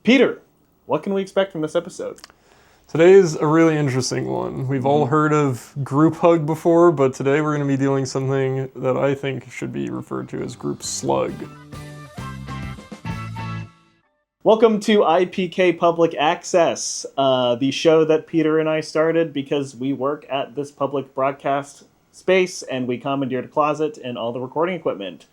Peter, what can we expect from this episode? Today's a really interesting one. We've all heard of group hug before, but today we're going to be doing something that I think should be referred to as group slug. Welcome to IPK Public Access, the show that Peter and I started because we work at this public broadcast space and we commandeered a closet and all the recording equipment.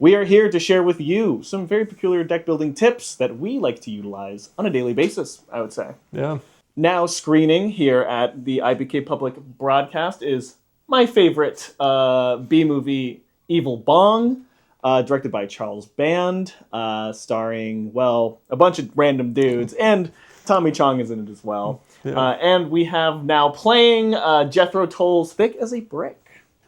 We are here to share with you some very peculiar deck building tips that we like to utilize on a daily basis, I would say. Yeah. Now screening here at the IPK Public Broadcast is my favorite B-movie, Evil Bong, directed by Charles Band, starring, well, a bunch of random dudes, and Tommy Chong is in it as well. Yeah. And we have now playing Jethro Tull's Thick as a Brick.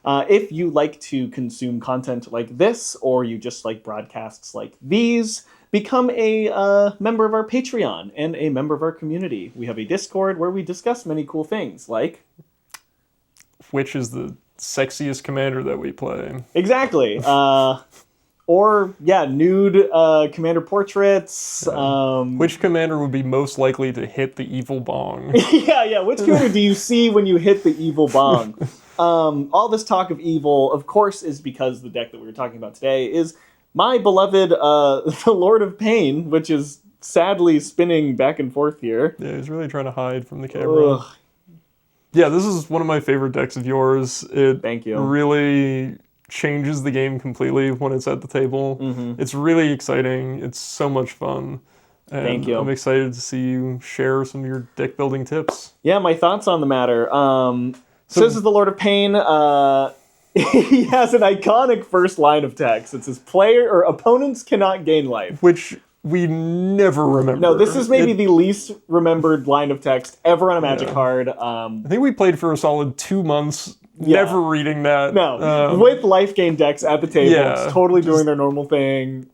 If you like to consume content like this, or you just like broadcasts like these, become a member of our Patreon and a member of our community. We have a Discord where we discuss many cool things, like... Which is the sexiest commander that we play. Exactly. Nude commander portraits. Which commander would be most likely to hit the evil bong? Yeah. Which commander do you see when you hit the evil bong? All this talk of evil, of course, is because the deck that we were talking about today is my beloved the Lord of Pain, which is sadly spinning back and forth here. Yeah, he's really trying to hide from the camera. Ugh. Yeah, this is one of my favorite decks of yours. Thank you. Really changes the game completely when it's at the table. Mm-hmm. It's really exciting. It's so much fun. And Thank you. I'm excited to see you share some of your deck building tips. Yeah, my thoughts on the matter. So this is the Lord of Pain. He has an iconic first line of text. It says, "Player or opponents cannot gain life." Which we never remember. No, this is maybe the least remembered line of text ever on a Magic card. I think we played for a solid 2 months, Yeah. never reading that. No, with life gain decks at the table, Yeah, just totally doing their normal thing.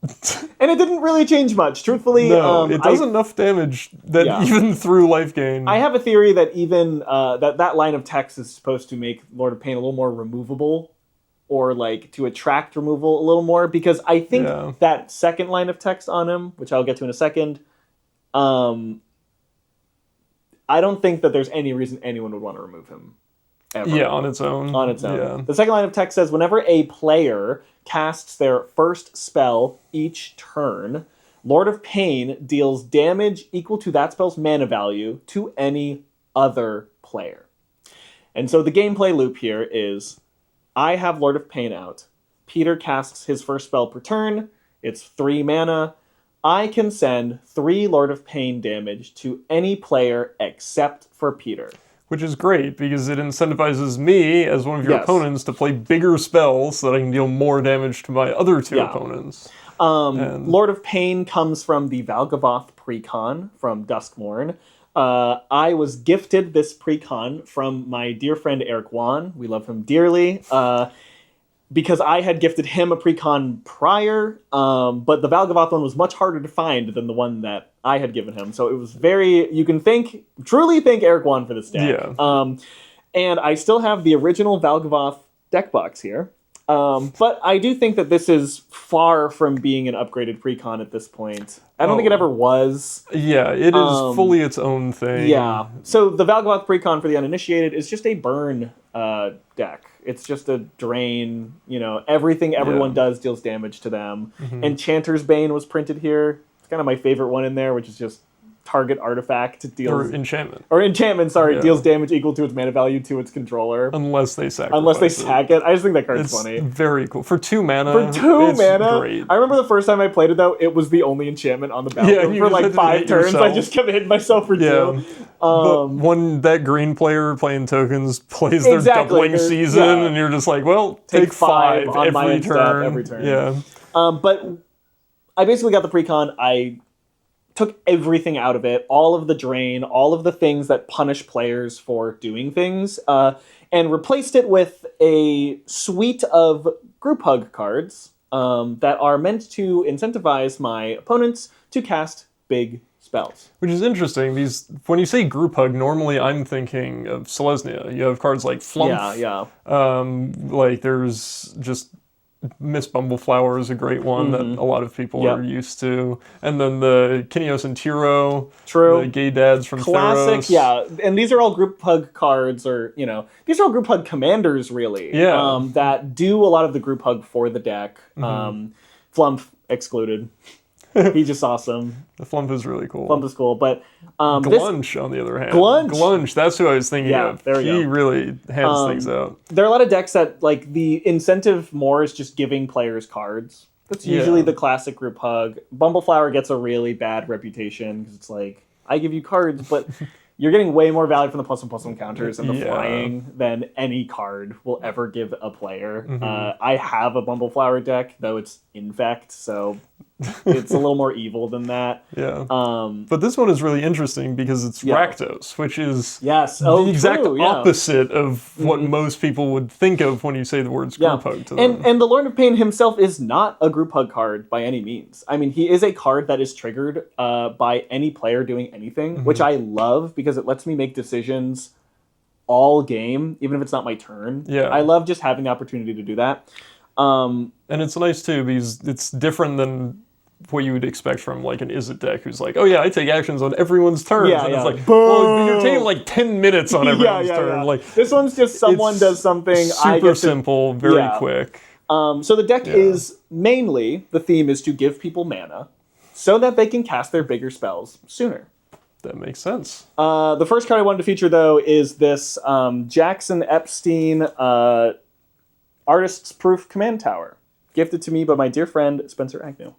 And it didn't really change much. Truthfully, No, it does enough damage that even through life gain. I have a theory that even that line of text is supposed to make Lord of Pain a little more removable, or like to attract removal a little more, because I think that second line of text on him, which I'll get to in a second, I don't think that there's any reason anyone would want to remove him. Ever. Yeah, on its own. On its own. Yeah. The second line of text says, whenever a player casts their first spell each turn, Lord of Pain deals damage equal to that spell's mana value to any other player. And so the gameplay loop here is, I have Lord of Pain out. Peter casts his first spell per turn. It's 3 mana. I can send 3 Lord of Pain damage to any player except for Peter. Which is great, because it incentivizes me, as one of your opponents, to play bigger spells so that I can deal more damage to my other 2 opponents. Lord of Pain comes from the Valgavoth Precon from Duskmourn. I was gifted this precon from my dear friend Eric Wan. We love him dearly. Because I had gifted him a precon prior, but the Valgavoth one was much harder to find than the one that I had given him. So it was you can truly thank Eric Wan for this deck. Yeah. And I still have the original Valgavoth deck box here. But I do think that this is far from being an upgraded precon at this point. I don't think it ever was. Yeah, it is fully its own thing. Yeah. So the Valgavoth precon for the uninitiated is just a burn deck. It's just a drain. Everything everyone does deals damage to them. Mm-hmm. Enchanter's Bane was printed here. It's kind of my favorite one in there, which is just target artifact deals... Or enchantment. Deals damage equal to its mana value to its controller. Unless they sack it. I just think that card's funny. Very cool. For 2 mana, it's mana. Great. I remember the first time I played it, though, it was the only enchantment on the battlefield for like 5 turns. I just kept hitting myself for 2. But when that green player playing tokens plays their doubling season, and you're just like, well, take 5 on my every turn. Every turn. Yeah. But I basically got the precon. I took everything out of it, all of the drain, all of the things that punish players for doing things, and replaced it with a suite of group hug cards that are meant to incentivize my opponents to cast big spells. Which is interesting, because when you say group hug, normally I'm thinking of Selesnya. You have cards like Flump. Yeah. Like there's just Miss Bumbleflower is a great one that a lot of people Yep. are used to. And then the Kineos and Tiro, True. the gay dads from Classic, Theros. yeah. And these are all group hug cards, or, these are all group hug commanders, really. Yeah. That do a lot of the group hug for the deck. Flump excluded. He's just awesome. The Flump is really cool. Flump is cool, but Glunch, on the other hand. Glunch, that's who I was thinking yeah, of. There we he go. really hands things out. There are a lot of decks that, like, the incentive more is just giving players cards. That's usually the classic group hug. Bumbleflower gets a really bad reputation because it's like, I give you cards, but you're getting way more value from the +1/+1 counters and the flying than any card will ever give a player. I have a Bumbleflower deck, though it's Infect, so it's a little more evil than that. Yeah. But this one is really interesting because it's Rakdos, which is the exact opposite of what most people would think of when you say the words group hug to them. And the Lord of Pain himself is not a group hug card by any means. I mean, he is a card that is triggered by any player doing anything, which I love because it lets me make decisions all game, even if it's not my turn. Yeah. I love just having the opportunity to do that. And it's nice, too, because it's different than what you would expect from like an Izzet deck who's like, oh yeah, I take actions on everyone's turns. And it's like, well, you're taking like 10 minutes on everyone's turn. Like, this one's just someone does something. Super simple, very quick. So the deck is mainly, the theme is to give people mana so that they can cast their bigger spells sooner. That makes sense. The first card I wanted to feature, though, is this Jackson Epstein Artist's Proof Command Tower, gifted to me by my dear friend Spencer Agnew.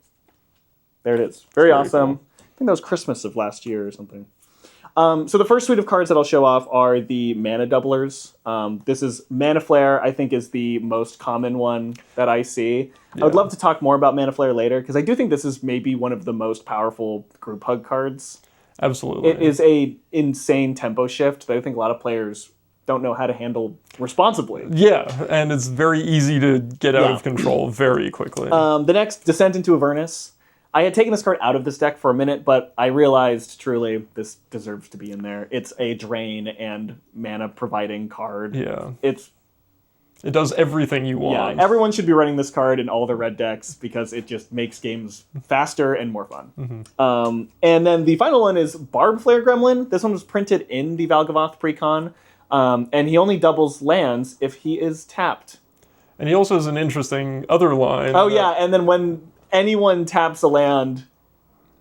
There it is. Very awesome. Cool. I think that was Christmas of last year or something. So the first suite of cards that I'll show off are the mana doublers. This is Mana Flare, I think, is the most common one that I see. I would love to talk more about Mana Flare later, because I do think this is maybe one of the most powerful group hug cards. Absolutely. It is a insane tempo shift that I think a lot of players don't know how to handle responsibly. Yeah, and it's very easy to get out of control very quickly. The next, Descent into Avernus. I had taken this card out of this deck for a minute, but I realized, truly, this deserves to be in there. It's a drain and mana-providing card. Yeah. It does everything you want. Yeah, everyone should be running this card in all the red decks because it just makes games faster and more fun. And then the final one is Barb Flare Gremlin. This one was printed in the Valgavoth Precon, and he only doubles lands if he is tapped. And he also has an interesting other line. Oh, yeah, and then when anyone taps a land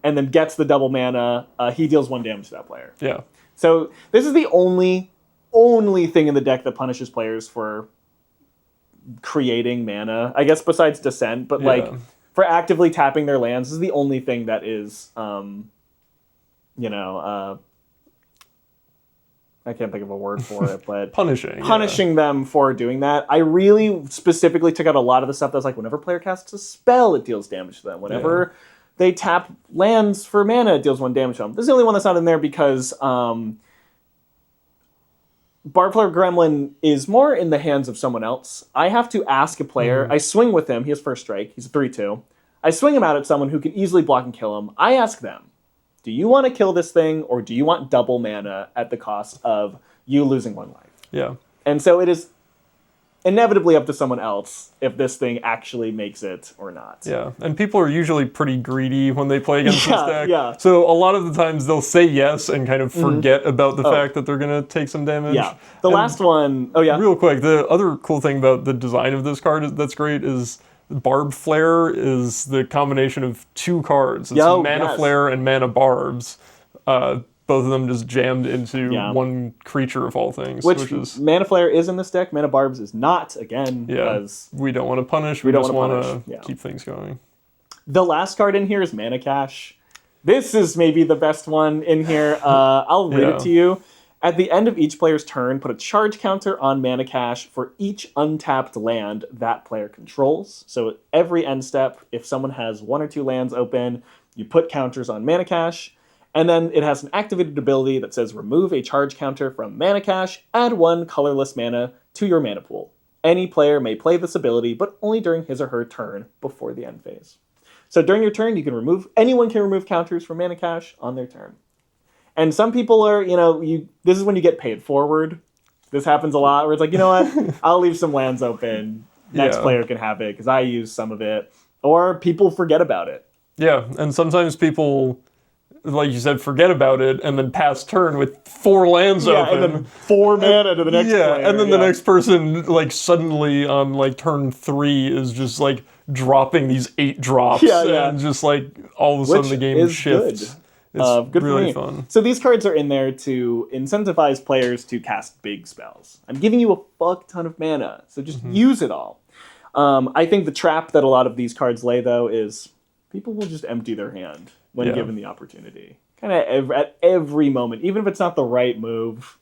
and then gets the double mana, he deals 1 damage to that player. Yeah. So this is the only thing in the deck that punishes players for creating mana, I guess, besides Descent, but like for actively tapping their lands, this is the only thing that is I can't think of a word for it, but punishing them for doing that. I really specifically took out a lot of the stuff that's like, whenever a player casts a spell, it deals damage to them. Whenever they tap lands for mana, it deals 1 damage to them. This is the only one that's not in there because Barbflare Gremlin is more in the hands of someone else. I have to ask a player. I swing with him. He has first strike. He's a 3/2. I swing him out at someone who can easily block and kill him. I ask them, do you want to kill this thing, or do you want double mana at the cost of you losing 1 life? Yeah. And so it is inevitably up to someone else if this thing actually makes it or not. Yeah, and people are usually pretty greedy when they play against this deck. Yeah. So a lot of the times they'll say yes and kind of forget about the fact that they're going to take some damage. Yeah. The last one, real quick, the other cool thing about the design of this card that's great is Barb Flare is the combination of 2 cards. It's Mana Flare and Mana Barbs. Both of them just jammed into 1 creature of all things. Which is Mana Flare is in this deck. Mana Barbs is not, again, because we don't want to punish. We just want to keep things going. The last card in here is Mana Cache. This is maybe the best one in here. I'll read it to you. At the end of each player's turn, put a charge counter on Mana Cache for each untapped land that player controls. So at every end step, if someone has 1 or 2 lands open, you put counters on Mana Cache. And then it has an activated ability that says remove a charge counter from Mana Cache, add 1 colorless mana to your mana pool. Any player may play this ability, but only during his or her turn before the end phase. So during your turn, anyone can remove counters from Mana Cache on their turn. And some people are, this is when you get paid forward. This happens a lot where it's like, you know what, I'll leave some lands open. Next Yeah. player can have it because I use some of it. Or people forget about it. Yeah, and sometimes people, like you said, forget about it and then pass turn with 4 lands Yeah, open. and then 4 mana to the next player. And then the next person, like, suddenly on, like, turn 3 is just, like, dropping these 8 drops. Yeah. And just, like, all of a sudden Which the game is shifts. good. It's Good really for me. fun. So these cards are in there to incentivize players to cast big spells. I'm giving you a fuck ton of mana, so just use it all. I think the trap that a lot of these cards lay, though, is people will just empty their hand when given the opportunity. Kind of at every moment, even if it's not the right move,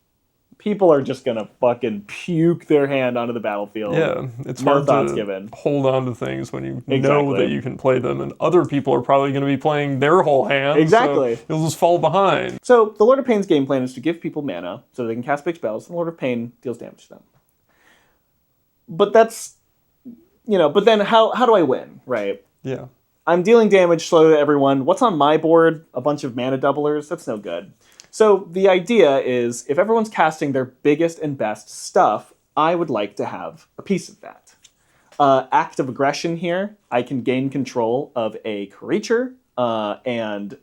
people are just gonna fucking puke their hand onto the battlefield. Yeah, it's No hard thoughts to given. hold on to things when you know Exactly. that you can play them, and other people are probably going to be playing their whole hand. Exactly. So you'll just fall behind. So the Lord of Pain's game plan is to give people mana so they can cast big spells, and the Lord of Pain deals damage to them. But that's, but then how do I win, right? Yeah. I'm dealing damage slow to everyone. What's on my board? A bunch of mana doublers? That's no good. So the idea is, if everyone's casting their biggest and best stuff, I would like to have a piece of that. Act of aggression here. I can gain control of a creature, and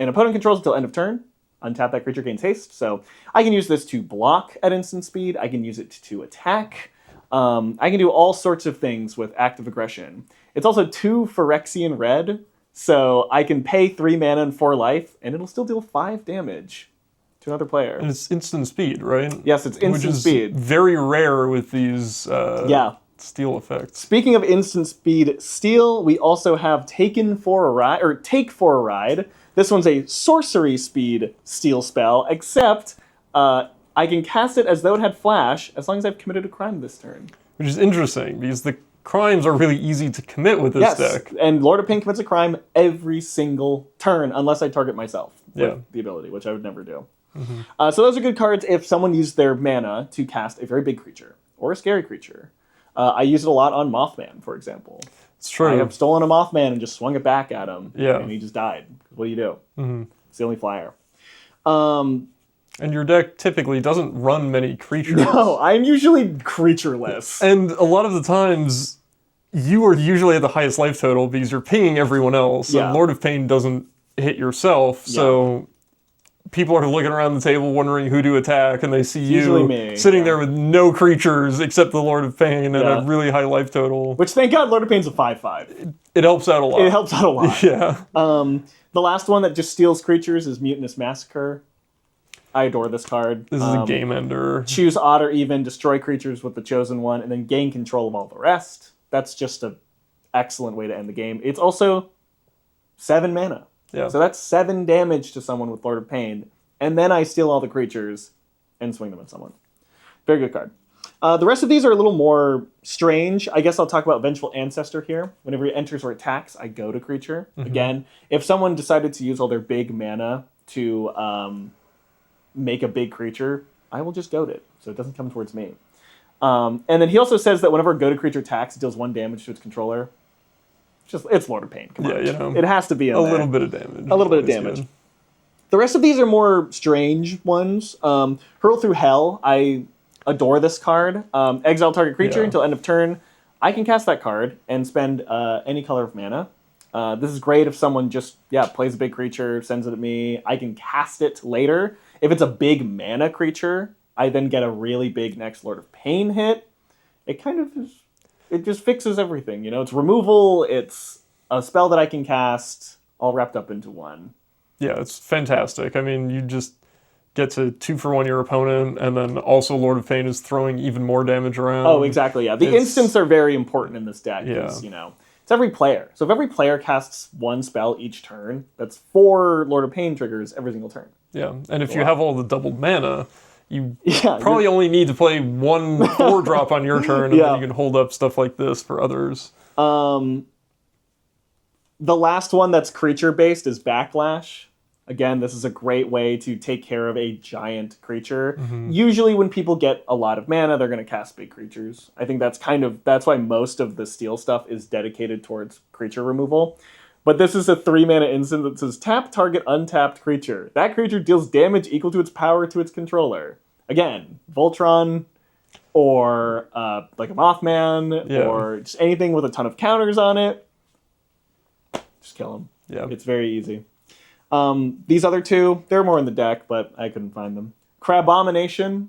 an opponent controls until end of turn. Untap that creature, gains haste. So I can use this to block at instant speed. I can use it to attack. I can do all sorts of things with Act of Aggression. It's also 2 Phyrexian red, so I can pay 3 mana and 4 life, and it'll still deal 5 damage to another player. And it's instant speed, right? Yes, it's instant Which is speed. very rare with these steal effects. Speaking of instant speed steal, we also have Taken for a Ride, or Take for a Ride. This one's a sorcery speed steal spell, except I can cast it as though it had flash, as long as I've committed a crime this turn. Which is interesting, because the crimes are really easy to commit with this deck. And Lord of Pain commits a crime every single turn, unless I target myself with the ability, which I would never do. So those are good cards if someone used their mana to cast a very big creature, or a scary creature. I use it a lot on Mothman, for example. It's true. I have stolen a Mothman and just swung it back at him, Yeah. and he just died. What do you do? It's the only flyer. And your deck typically doesn't run many creatures. No, I'm usually creatureless. And a lot of the times, you are usually at the highest life total because you're pinging everyone else, Yeah. and Lord of Pain doesn't hit yourself, so people are looking around the table wondering who to attack, and they see usually you me, sitting there with no creatures except the Lord of Pain and a really high life total. Which, thank God, Lord of Pain's a 5/5. It helps out a lot. It helps out a lot. Yeah. The last one that just steals creatures is Mutinous Massacre. I adore this card. This is a game ender. Choose odd or even, destroy creatures with the chosen one, and then gain control of all the rest. That's just an excellent way to end the game. It's also 7 mana. Yeah. So that's 7 damage to someone with Lord of Pain. And then I steal all the creatures and swing them at someone. Very good card. The rest of these are a little more strange. I guess I'll talk about Vengeful Ancestor here. Whenever he enters or attacks, I go to creature. Again, if someone decided to use all their big mana to make a big creature, I will just goad it, so it doesn't come towards me. And then he also says that whenever a go-to creature attacks, it deals 1 damage to its controller. It's Lord of Pain. Come on. It has to be in there. A little bit of damage. A little bit of damage. Good. The rest of these are more strange ones. Hurl Through Hell. I adore this card. Exile target creature until end of turn. I can cast that card and spend any color of mana. This is great if someone just plays a big creature, sends it at me. I can cast it later. If it's a big mana creature, I then get a really big next Lord of Pain hit. It kind of is, it just fixes everything. It's removal, it's a spell that I can cast, all wrapped up into one. Yeah, it's fantastic. I mean, you just get to 2-for-1 your opponent, and then also Lord of Pain is throwing even more damage around. Oh, exactly, yeah. The instants are very important in this deck. Yeah. It's every player. So if every player casts 1 spell each turn, that's 4 Lord of Pain triggers every single turn. Yeah, and if you have all the doubled mana, you probably only need to play 1 4-drop on your turn, and then you can hold up stuff like this for others. The last one that's creature-based is Backlash. Again, this is a great way to take care of a giant creature. Usually when people get a lot of mana, they're going to cast big creatures. I think that's why most of the steel stuff is dedicated towards creature removal. But this is a 3-mana instant that says, tap target untapped creature. That creature deals damage equal to its power to its controller. Again, Voltron or like a Mothman, or just anything with a ton of counters on it. Just kill them. Yeah. It's very easy. These other two, they're more in the deck, but I couldn't find them. Crabomination.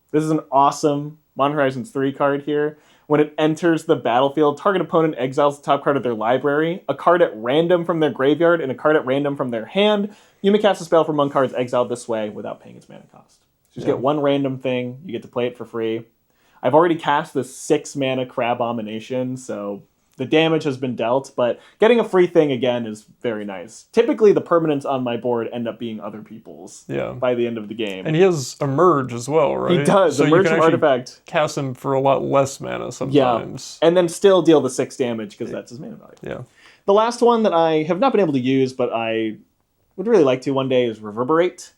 This is an awesome Modern Horizons 3 card here. When it enters the battlefield, target opponent exiles the top card of their library, a card at random from their graveyard, and a card at random from their hand. You may cast a spell from among cards exiled this way without paying its mana cost. So you just get one random thing, you get to play it for free. I've already cast the 6 mana Crabomination, so the damage has been dealt, but getting a free thing again is very nice. Typically, the permanents on my board end up being other people's by the end of the game. And he has Emerge as well, right? He does. So Emerge you can from Artifact. Cast him for a lot less mana sometimes. Yeah, and then still deal the 6 damage because that's his mana value. Yeah. The last one that I have not been able to use, but I would really like to one day, is Reverberate.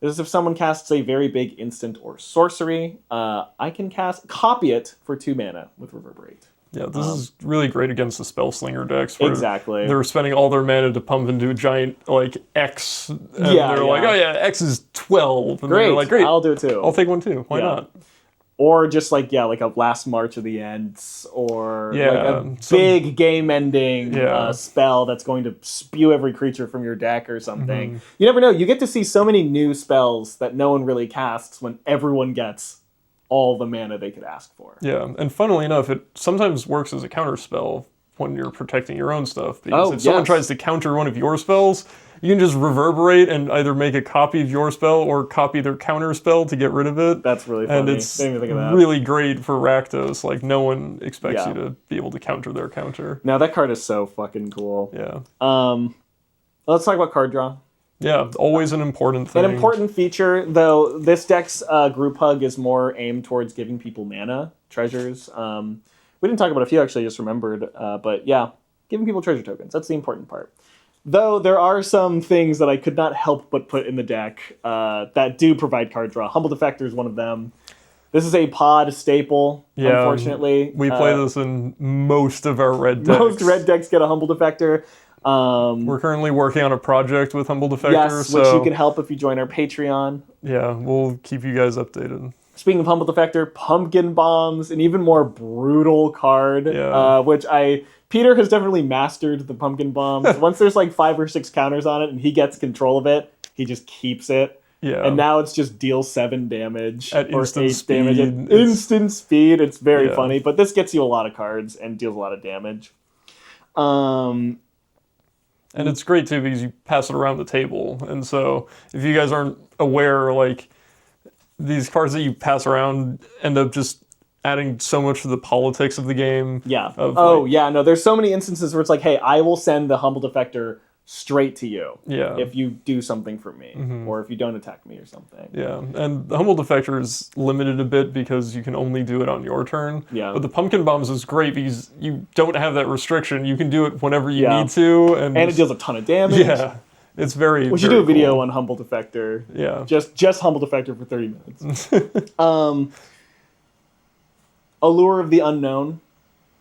This is if someone casts a very big instant or sorcery, I can copy it for 2 mana with Reverberate. Yeah, this is really great against the Spellslinger decks. Exactly. They're spending all their mana to pump into a giant, like, X. And they're like, oh yeah, X is 12. And they're like, great. I'll do it too. I'll take one too. Why not? Or just like, like a Last March of the Ents, or like a big game-ending spell that's going to spew every creature from your deck or something. You never know. You get to see so many new spells that no one really casts when everyone gets all the mana they could ask for. Yeah, and funnily enough, it sometimes works as a counter spell when you're protecting your own stuff. Because if someone tries to counter one of your spells, you can just Reverberate and either make a copy of your spell or copy their counter spell to get rid of it. That's really funny. And it's really great for Rakdos. Like, no one expects you to be able to counter their counter. Now, that card is so fucking cool. Yeah. Let's talk about card draw. Yeah, always an important thing. An important feature, though, this deck's group hug is more aimed towards giving people mana, treasures. We didn't talk about a few, actually, I just remembered. But yeah, giving people treasure tokens. That's the important part. Though there are some things that I could not help but put in the deck that do provide card draw. Humble Defector is one of them. This is a pod staple, unfortunately. We play this in most of our red decks. Most red decks get a Humble Defector. We're currently working on a project with Humble Defector. Yes, which you can help if you join our Patreon. Yeah, we'll keep you guys updated. Speaking of Humble Defector, Pumpkin Bombs, an even more brutal card, which Peter has definitely mastered the Pumpkin Bombs. Once there's like 5 or 6 counters on it and he gets control of it, he just keeps it. Yeah. And now it's just deal 7 damage at or instant 8 speed. damage at instant speed. It's very funny, but this gets you a lot of cards and deals a lot of damage. And it's great too because you pass it around the table. And so if you guys aren't aware, like, these cards that you pass around end up just adding so much to the politics of the game. Yeah. No, there's so many instances where it's like, hey, I will send the Humble Defector straight to you if you do something for me, or if you don't attack me or something. Yeah, and the Humble Defector is limited a bit because you can only do it on your turn. Yeah. But the Pumpkin Bombs is great because you don't have that restriction. You can do it whenever you need to. And it deals a ton of damage. Yeah. It's very, we should do a video on Humble Defector. Yeah. Just Humble Defector for 30 minutes. Allure of the Unknown.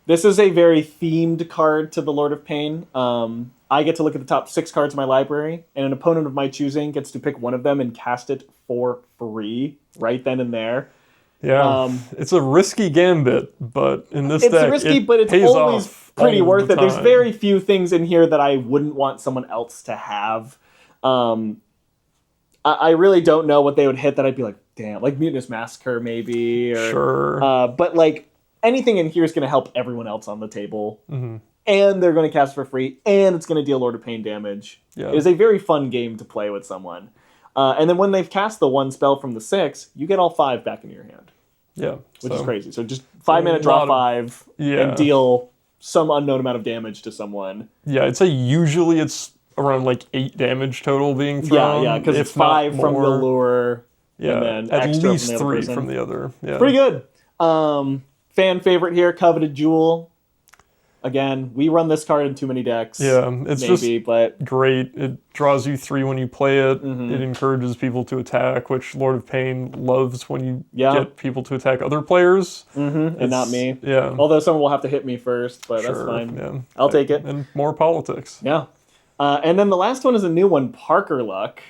This is a very themed card to the Lord of Pain. I get to look at the top 6 cards of my library, and an opponent of my choosing gets to pick one of them and cast it for free right then and there. Yeah, it's a risky gambit, but in this deck, it's risky, but it's always pretty worth it. There's very few things in here that I wouldn't want someone else to have. I really don't know what they would hit that I'd be like, damn, like Mutinous Massacre maybe. Or, sure. But like anything in here is going to help everyone else on the table. And they're going to cast for free, and it's going to deal Lord of Pain damage. Yeah. It is a very fun game to play with someone. And then when they've cast the 1 spell from the 6, you get all 5 back into your hand. Yeah. Which is crazy. So just 5 mana, draw 5, and deal some unknown amount of damage to someone. Yeah, I'd say usually it's around like 8 damage total being thrown. Yeah, because it's 5 from the lure, and then at extra least from the 3 other from the other. Yeah. Pretty good. Fan favorite here, Coveted Jewel. Again, we run this card in too many decks. Yeah, it's but great. It draws you 3 when you play it. It encourages people to attack, which Lord of Pain loves when you get people to attack other players. And not me. Yeah. Although someone will have to hit me first, but that's fine. Yeah. I'll take it. And more politics. Yeah. And then the last one is a new one, Parker Luck.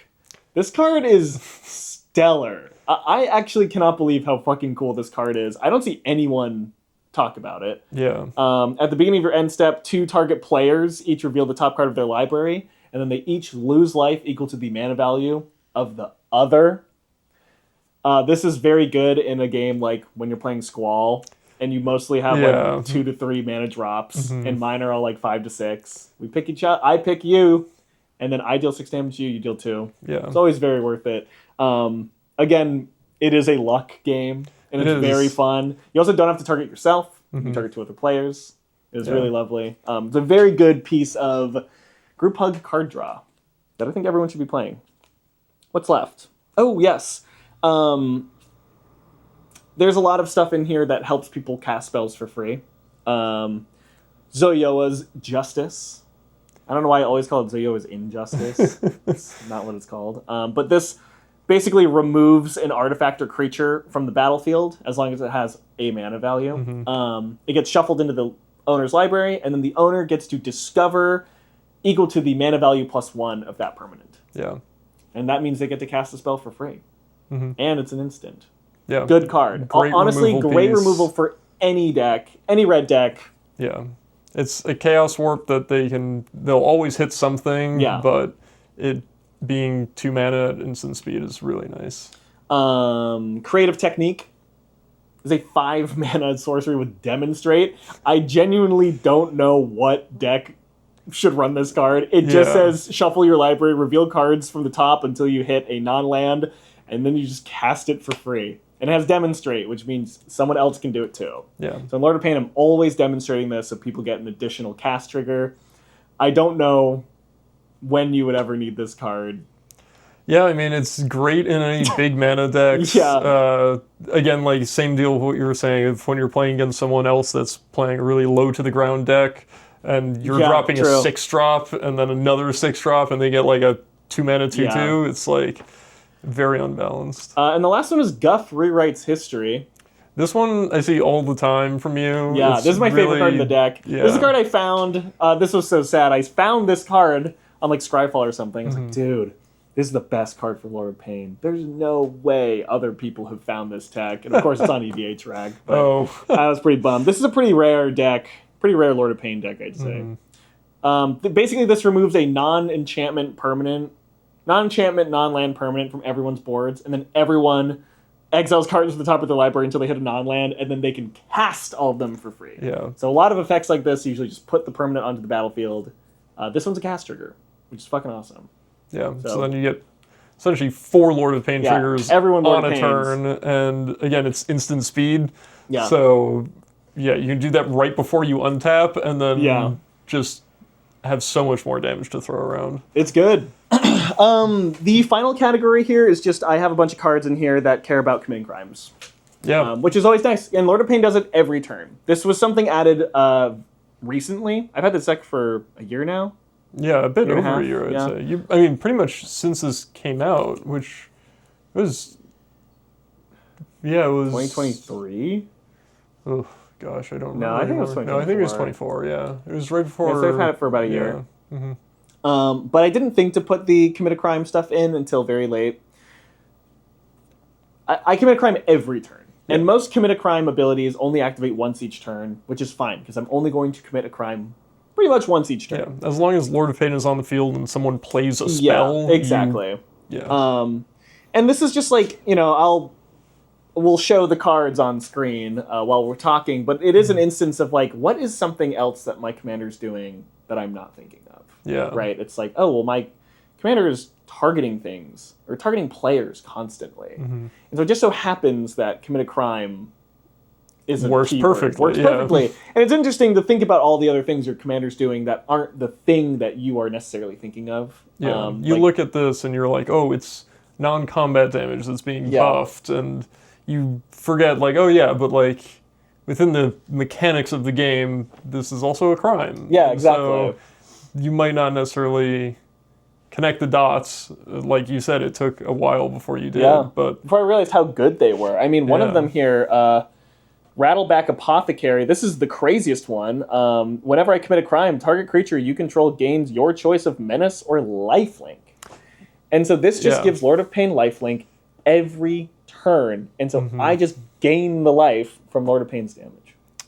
This card is stellar. I actually cannot believe how fucking cool this card is. I don't see anyone talk about it. Yeah. At the beginning of your end step, 2 target players each reveal the top card of their library, and then they each lose life equal to the mana value of the other. This is very good in a game like when you're playing Squall, and you mostly have like 2 to 3 mana drops, and mine are all like 5 to 6. We pick each other. I pick you, and then I deal 6 damage to you. You deal 2. Yeah. It's always very worth it. Again, it is a luck game, and it's very fun. You also don't have to target yourself. You can target 2 other players. It was really lovely. It's a very good piece of group hug card draw that I think everyone should be playing. What's left? Oh, yes. There's a lot of stuff in here that helps people cast spells for free. Zoyoa's Justice. I don't know why I always call it Zoyoa's Injustice. It's not what it's called. But this basically removes an artifact or creature from the battlefield as long as it has a mana value. It gets shuffled into the owner's library, and then the owner gets to discover equal to the mana value +1 of that permanent. Yeah. And that means they get to cast a spell for free. And it's an instant. Yeah. Good card. Honestly, great removal for any deck, any red deck. Yeah. It's a Chaos Warp that they'll always hit something, but it being 2 mana at instant speed is really nice. Creative Technique is a 5 mana sorcery with Demonstrate. I genuinely don't know what deck should run this card. It just says shuffle your library, reveal cards from the top until you hit a non-land, and then you just cast it for free. And it has Demonstrate, which means someone else can do it too. Yeah. So in Lord of Pain, I'm always demonstrating this so people get an additional cast trigger. I don't know when you would ever need this card. Yeah, I mean, it's great in any big mana decks. Again, like, same deal with what you were saying. If when you're playing against someone else that's playing a really low-to-the-ground deck, and you're dropping a 6-drop, and then another 6-drop, and they get, like, a 2 mana 2/2, it's, like, very unbalanced. And the last one is Guff Rewrites History. This one I see all the time from you. Yeah, this is my favorite card in the deck. Yeah. This is a card I found. This was so sad. I found this card on like Scryfall or something. I was like, dude, this is the best card for Lord of Pain. There's no way other people have found this tech. And of course, it's on EDH Rag. But I was pretty bummed. This is a pretty rare deck. Pretty rare Lord of Pain deck, I'd say. Basically, this removes a non-enchantment, non-land permanent from everyone's boards, and then everyone exiles cards to the top of their library until they hit a non-land, and then they can cast all of them for free. Yeah. So a lot of effects like this usually just put the permanent onto the battlefield. This one's a cast trigger, which is fucking awesome. Yeah. So then you get essentially 4 Lord of Pain triggers on a turn, and again, it's instant speed. Yeah. So yeah, you can do that right before you untap, and then just have so much more damage to throw around. It's good. The final category here is just I have a bunch of cards in here that care about committing crimes. Yeah. Which is always nice. And Lord of Pain does it every turn. This was something added recently. I've had this deck for a year now. Yeah, a bit over a year, I'd say. I mean, pretty much since this came out, which was... Yeah, it was... 2023? Oh, gosh, I don't remember. No, I think it was 2024. No, I think it was 24, yeah. It was right before... Yeah, so I've had it for about a year. Yeah. But I didn't think to put the commit a crime stuff in until very late. I commit a crime every turn. And most commit a crime abilities only activate once each turn, which is fine, because I'm only going to commit a crime pretty much once each turn. Yeah, as long as Lord of Pain is on the field and someone plays a spell. Yeah, exactly. Yeah. And this is just like, we'll show the cards on screen while we're talking, but it is an instance of like, what is something else that my commander's doing that I'm not thinking of? Yeah. Right? It's like, oh, well, my commander is targeting things or targeting players constantly. And so it just so happens that commit a crime works perfectly. And it's interesting to think about all the other things your commander's doing that aren't the thing that you are necessarily thinking of. Yeah. You look at this and you're like, oh, it's non-combat damage that's being buffed, and you forget, like, oh yeah, but like within the mechanics of the game, this is also a crime. Yeah, exactly. So you might not necessarily connect the dots. Like you said, it took a while before you did. Yeah, but before I realized how good they were. I mean, one of them here, Rattleback Apothecary, this is the craziest one. Whenever I commit a crime, target creature you control gains your choice of menace or lifelink. And so this just gives Lord of Pain lifelink every turn. And so I just gain the life from Lord of Pain's damage.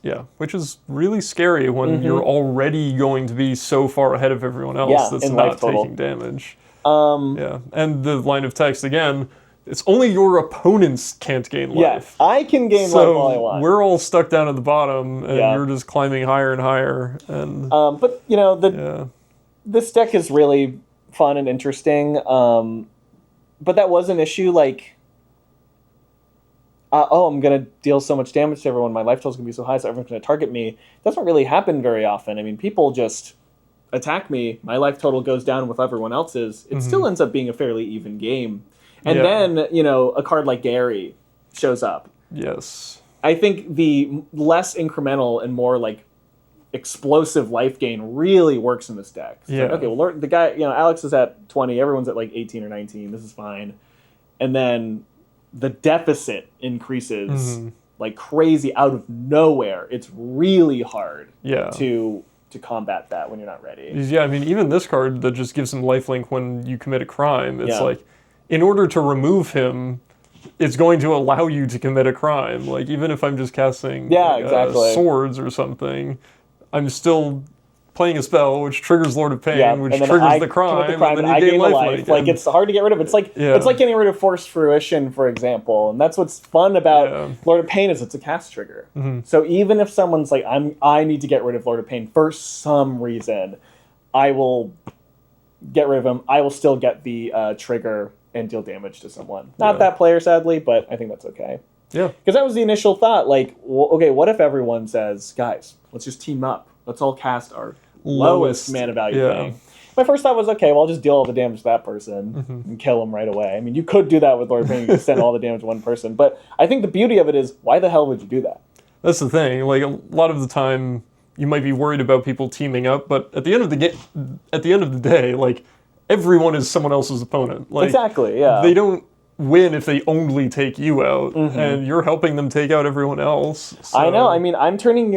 Yeah, which is really scary when you're already going to be so far ahead of everyone else that's in not life total. taking damage. Yeah, and the line of text again, it's only your opponents can't gain life. Yeah, I can gain life all I want. We're all stuck down at the bottom, and you're just climbing higher and higher. And but you know, this deck is really fun and interesting. But that was an issue. Like, I'm gonna deal so much damage to everyone. My life total is gonna be so high, so everyone's gonna target me. It doesn't really happen very often. I mean, people just attack me. My life total goes down with everyone else's. It still ends up being a fairly even game. And then, you know, a card like Gary shows up. Yes. I think the less incremental and more like explosive life gain really works in this deck. It's like, okay, well, the guy, you know, Alex is at 20, everyone's at like 18 or 19. This is fine. And then the deficit increases like crazy out of nowhere. It's really hard to combat that when you're not ready. Yeah, I mean, even this card that just gives him lifelink when you commit a crime, it's like, in order to remove him, it's going to allow you to commit a crime. Like, even if I'm just casting swords or something, I'm still playing a spell which triggers Lord of Pain, which triggers the crime, and then you gain life. Like, it's hard to get rid of. It's like it's like getting rid of Forced Fruition, for example. And that's what's fun about Lord of Pain is it's a cast trigger. So even if someone's like, I need to get rid of Lord of Pain for some reason, I will get rid of him. I will still get the trigger and deal damage to someone. Not that player, sadly, but I think that's okay. Yeah. Because that was the initial thought. Like, okay, what if everyone says, guys, let's just team up. Let's all cast our lowest mana value thing. My first thought was, okay, well, I'll just deal all the damage to that person and kill him right away. I mean, you could do that with Lord of Pain. You could send all the damage to one person. But I think the beauty of it is, why the hell would you do that? That's the thing. Like, a lot of the time, you might be worried about people teaming up, but at the end of the day, like, everyone is someone else's opponent. Like, exactly, yeah. They don't win if they only take you out, and you're helping them take out everyone else. So. I know. I mean, I'm turning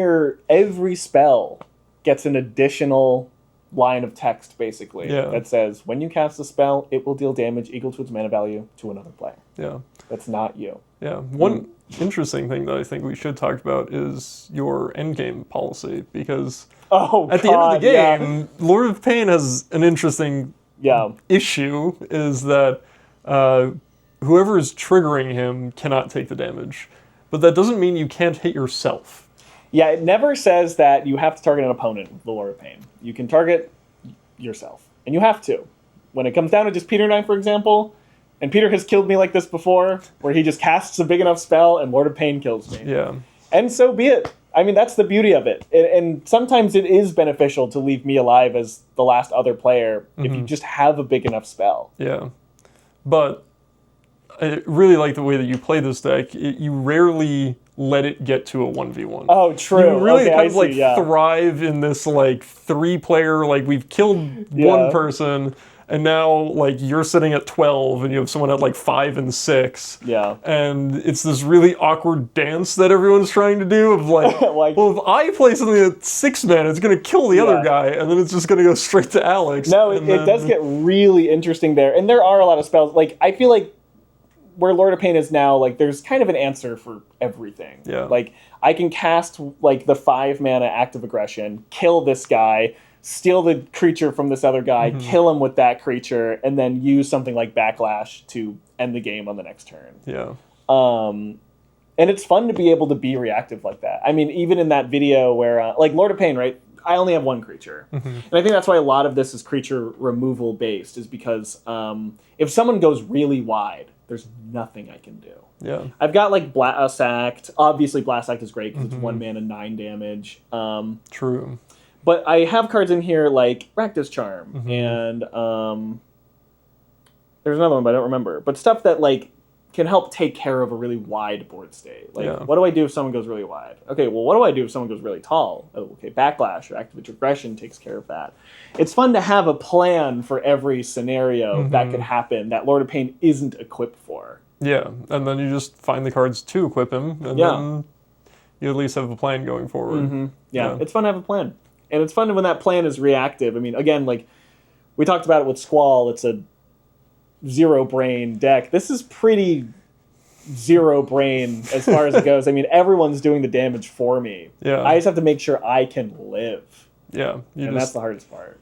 every spell gets an additional line of text, basically, that says, when you cast a spell, it will deal damage equal to its mana value to another player. Yeah. That's not you. Yeah. One interesting thing that I think we should talk about is your endgame policy, because at the end of the game, Lord of Pain has an interesting issue, is that whoever is triggering him cannot take the damage. But that doesn't mean you can't hit yourself. Yeah, it never says that you have to target an opponent with the Lord of Pain. You can target yourself. And you have to. When it comes down to just Peter and I, for example, and Peter has killed me like this before, where he just casts a big enough spell and Lord of Pain kills me. Yeah. And so be it. I mean, that's the beauty of it. And sometimes it is beneficial to leave me alive as the last other player if you just have a big enough spell. Yeah. But I really like the way that you play this deck. You rarely let it get to a 1v1. Oh, true. You really kind of like thrive in this like 3-player, like we've killed one person, and now like you're sitting at 12 and you have someone at like 5 and 6. Yeah. And it's this really awkward dance that everyone's trying to do of like, well, if I play something at 6 mana, it's going to kill the other guy, and then it's just going to go straight to Alex. No, it does get really interesting there. And there are a lot of spells. Like, I feel like where Lord of Pain is now, like, there's kind of an answer for everything. Yeah. Like, I can cast, like, the 5 mana active aggression, kill this guy, steal the creature from this other guy, kill him with that creature, and then use something like Backlash to end the game on the next turn. Yeah. And it's fun to be able to be reactive like that. I mean, even in that video where, like, Lord of Pain, right? I only have one creature. And I think that's why a lot of this is creature removal based, is because if someone goes really wide, there's nothing I can do. Yeah. I've got like Blast Act. Obviously, Blast Act is great because it's 1 mana, 9 damage. True. But I have cards in here like Rakdos Charm, and there's another one, but I don't remember. But stuff that like can help take care of a really wide board state. Like, what do I do if someone goes really wide? Okay, well, what do I do if someone goes really tall? Oh, okay, Backlash or Activate Regression takes care of that. It's fun to have a plan for every scenario that could happen that Lord of Pain isn't equipped for. Yeah, and then you just find the cards to equip him, and then you at least have a plan going forward. Yeah, it's fun to have a plan. And it's fun when that plan is reactive. I mean, again, like, we talked about it with Squall, it's a zero brain deck. This is pretty zero brain as far as it goes. I mean, everyone's doing the damage for me. Yeah. I just have to make sure I can live. Yeah. That's the hardest part.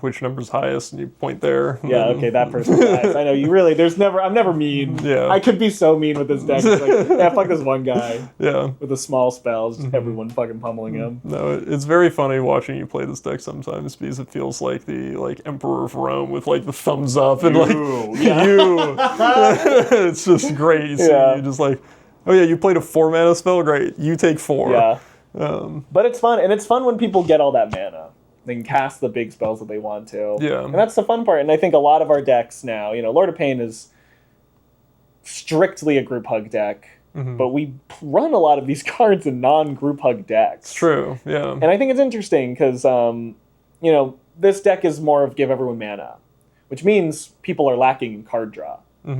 Which number's highest, and you point there. Yeah, okay, that person's highest. I know, I'm never mean. Yeah. I could be so mean with this deck. It's like, yeah, fuck this one guy. Yeah. With the small spells, just everyone fucking pummeling him. No, it's very funny watching you play this deck sometimes because it feels like the Emperor of Rome with the thumbs up and you. It's just great. You see, you're just oh yeah, you played a 4-mana spell, great. You take 4. Yeah. But it's fun, and it's fun when people get all that mana. They can cast the big spells that they want to. Yeah. And that's the fun part. And I think a lot of our decks now, Lord of Pain is strictly a group hug deck, but we run a lot of these cards in non-group hug decks. It's true, yeah. And I think it's interesting because, this deck is more of give everyone mana, which means people are lacking in card draw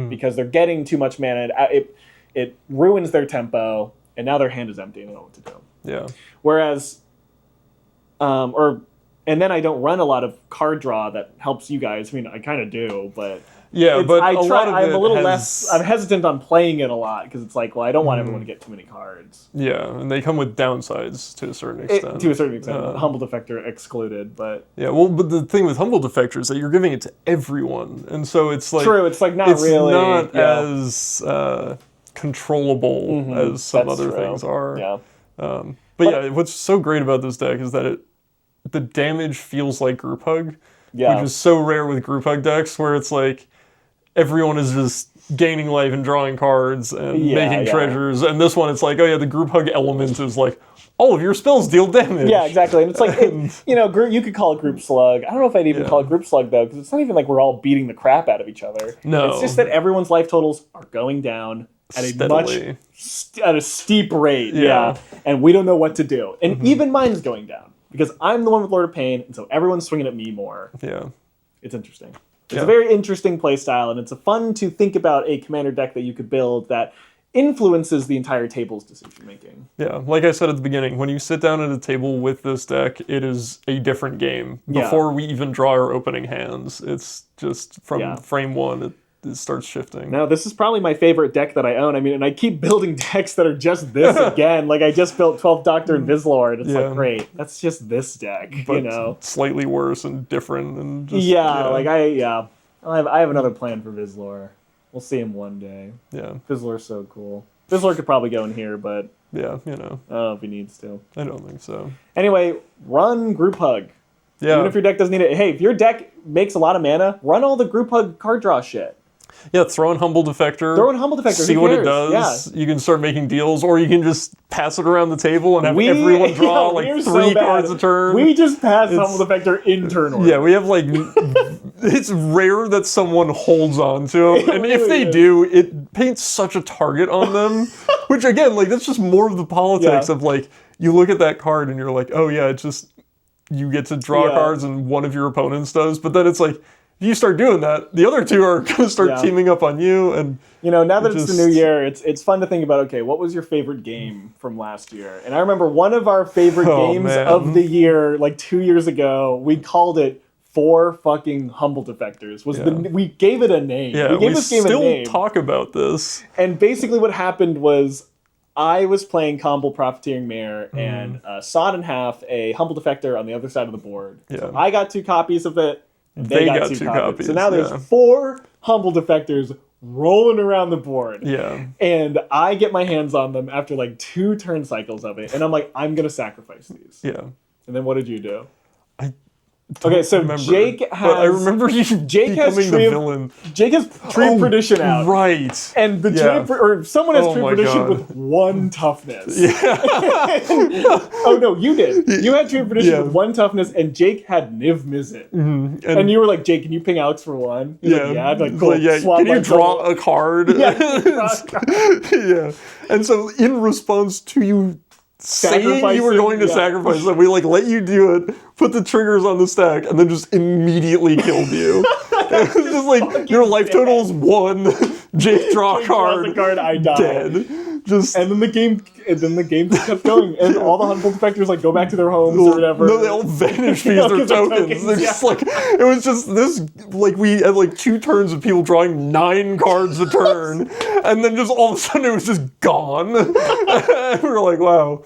because they're getting too much mana. It ruins their tempo, and now their hand is empty and they don't know what to do. Yeah. Whereas, and then I don't run a lot of card draw that helps you guys. I mean, I kind of do, but I'm hesitant on playing it a lot because it's I don't want everyone to get too many cards. Yeah, and they come with downsides to a certain extent. Humble Defector excluded, but yeah. Well, but the thing with Humble Defector is that you're giving it to everyone, and so it's true. It's not really not as controllable as some other things are. Yeah. But yeah, what's so great about this deck is that the damage feels like group hug, which is so rare with group hug decks, where it's everyone is just gaining life and drawing cards and making treasures. And this one, it's the group hug element is all of your spells deal damage. Yeah, exactly. And it's you could call it group slug. I don't know if I'd even call it group slug, though, because it's not even we're all beating the crap out of each other. No. It's just that everyone's life totals are going down at a steep rate. Yeah. And we don't know what to do. And even mine is going down. Because I'm the one with Lord of Pain, and so everyone's swinging at me more. Yeah. It's interesting. It's a very interesting play style, and it's fun to think about a commander deck that you could build that influences the entire table's decision making. Yeah, like I said at the beginning, when you sit down at a table with this deck, it is a different game. Before we even draw our opening hands, it's just from frame 1, it starts shifting. No, this is probably my favorite deck that I own. I mean, and I keep building decks that are just this again. I just built 12th Doctor and Vizlord. It's great. That's just this deck, but slightly worse and different and just... I have another plan for Vizlor. We'll see him one day. Yeah. Vizlor's so cool. Vizlor could probably go in here, but... Yeah, I don't know if he needs to. I don't think so. Anyway, run Group Hug. Yeah. Even if your deck doesn't need it. Hey, if your deck makes a lot of mana, run all the Group Hug card draw shit. Yeah, throw in Humble Defector. See what it does. Yeah. You can start making deals, or you can just pass it around the table and have everyone draw 3 cards a turn. We just pass Humble Defector in turn order. Yeah, we have it's rare that someone holds on to them, and if they do, it paints such a target on them. Which again, that's just more of the politics of you look at that card and you're oh yeah, it's just you get to draw cards and one of your opponents does, but then it's if you start doing that, the other 2 are going to start teaming up on you. And now that it's the new year, it's fun to think about, okay, what was your favorite game from last year? And I remember one of our favorite games of the year, 2 years ago, we called it 4 fucking Humble Defectors. We gave it a name. Yeah, we gave this game a name. Still talk about this. And basically what happened was I was playing Combo Profiteering Mare and sawed in half a Humble Defector on the other side of the board. Yeah. So I got 2 copies of it. They got 2 copies. So now there's 4 Humble Defectors rolling around the board. Yeah. And I get my hands on them after 2 turn cycles of it. And I'm I'm going to sacrifice these. Yeah. And then what did you do? Okay, so remember, Jake has... But I remember you becoming the villain. Jake has Tree of Perdition out. Right. And the someone has Tree of Perdition with 1 toughness. Yeah. Oh, no, you did. You had Tree of Perdition with 1 toughness, and Jake had Niv Mizzet. Mm-hmm. And you were Jake, can you ping Alex for 1? He's yeah. Cool. Yeah. Can you draw a card? Yeah. And so in response to you saying you were going to sacrifice them, we let you do it, put the triggers on the stack, and then just immediately killed you. It's just like your life total is 1. Jake draw Jake card. draws a card, I die. Dead. Just And then the game kept going, and all the Humble defectors like go back to their homes or whatever. No, they all vanished because they're tokens. They're just like, it was just this, like, we had like 2 turns of people drawing 9 cards a turn, and then just all of a sudden it was just gone. And we were like, wow.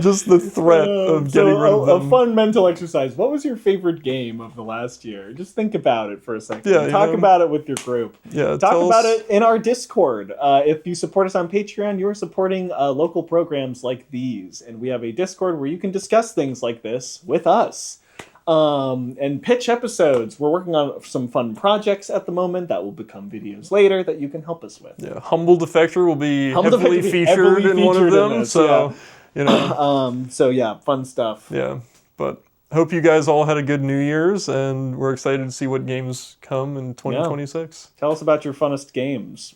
Just the threat of getting rid of them. A fun mental exercise. What was your favorite game of the last year? Just think about it for a second. Yeah, Talk about it with your group. Yeah, Talk about it in our Discord. If you support us on Patreon, you're supporting local programs like these. And we have a Discord where you can discuss things like this with us. And pitch episodes. We're working on some fun projects at the moment that will become videos later that you can help us with. Yeah, Humble Defector will be heavily featured in one of them. So, you know. So yeah, fun stuff. Yeah, but hope you guys all had a good New Year's, and we're excited to see what games come in 2026. Tell us about your funnest games.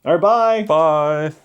All right, bye. Bye.